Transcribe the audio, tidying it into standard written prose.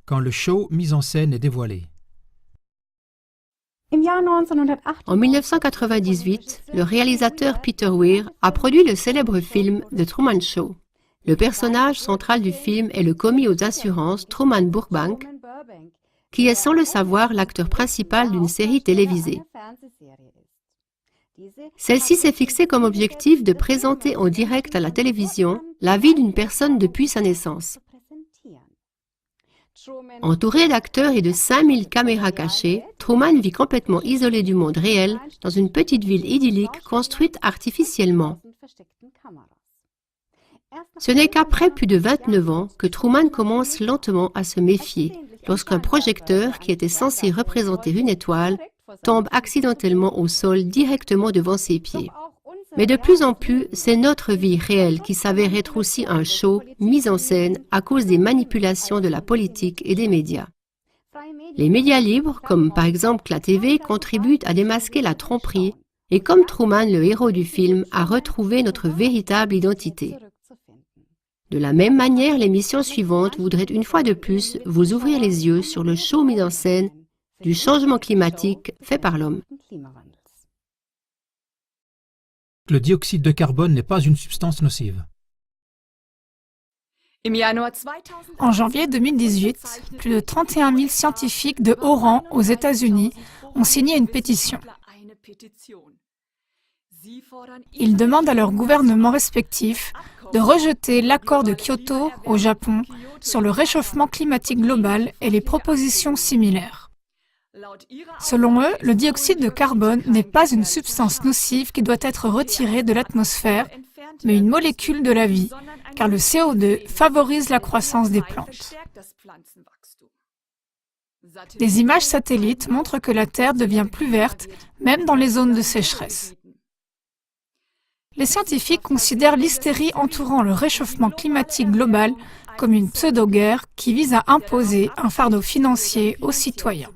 quand le show mis en scène est dévoilé. En 1998, le réalisateur Peter Weir a produit le célèbre film The Truman Show. Le personnage central du film est le commis aux assurances Truman Burbank, qui est sans le savoir l'acteur principal d'une série télévisée. Celle-ci s'est fixée comme objectif de présenter en direct à la télévision la vie d'une personne depuis sa naissance. Entouré d'acteurs et de 5000 caméras cachées, Truman vit complètement isolé du monde réel dans une petite ville idyllique construite artificiellement. Ce n'est qu'après plus de 29 ans que Truman commence lentement à se méfier lorsqu'un projecteur qui était censé représenter une étoile tombe accidentellement au sol directement devant ses pieds. Mais de plus en plus, c'est notre vie réelle qui s'avère être aussi un show mis en scène à cause des manipulations de la politique et des médias. Les médias libres, comme par exemple la TV, contribuent à démasquer la tromperie et comme Truman, le héros du film, à retrouver notre véritable identité. De la même manière, l'émission suivante voudrait une fois de plus vous ouvrir les yeux sur le show mis en scène du changement climatique fait par l'homme. Le dioxyde de carbone n'est pas une substance nocive. En janvier 2018, plus de 31 000 scientifiques de haut rang aux États-Unis ont signé une pétition. Ils demandent à leurs gouvernements respectifs de rejeter l'accord de Kyoto au Japon sur le réchauffement climatique global et les propositions similaires. Selon eux, le dioxyde de carbone n'est pas une substance nocive qui doit être retirée de l'atmosphère, mais une molécule de la vie, car le CO2 favorise la croissance des plantes. Des images satellites montrent que la Terre devient plus verte, même dans les zones de sécheresse. Les scientifiques considèrent l'hystérie entourant le réchauffement climatique global comme une pseudo-guerre qui vise à imposer un fardeau financier aux citoyens.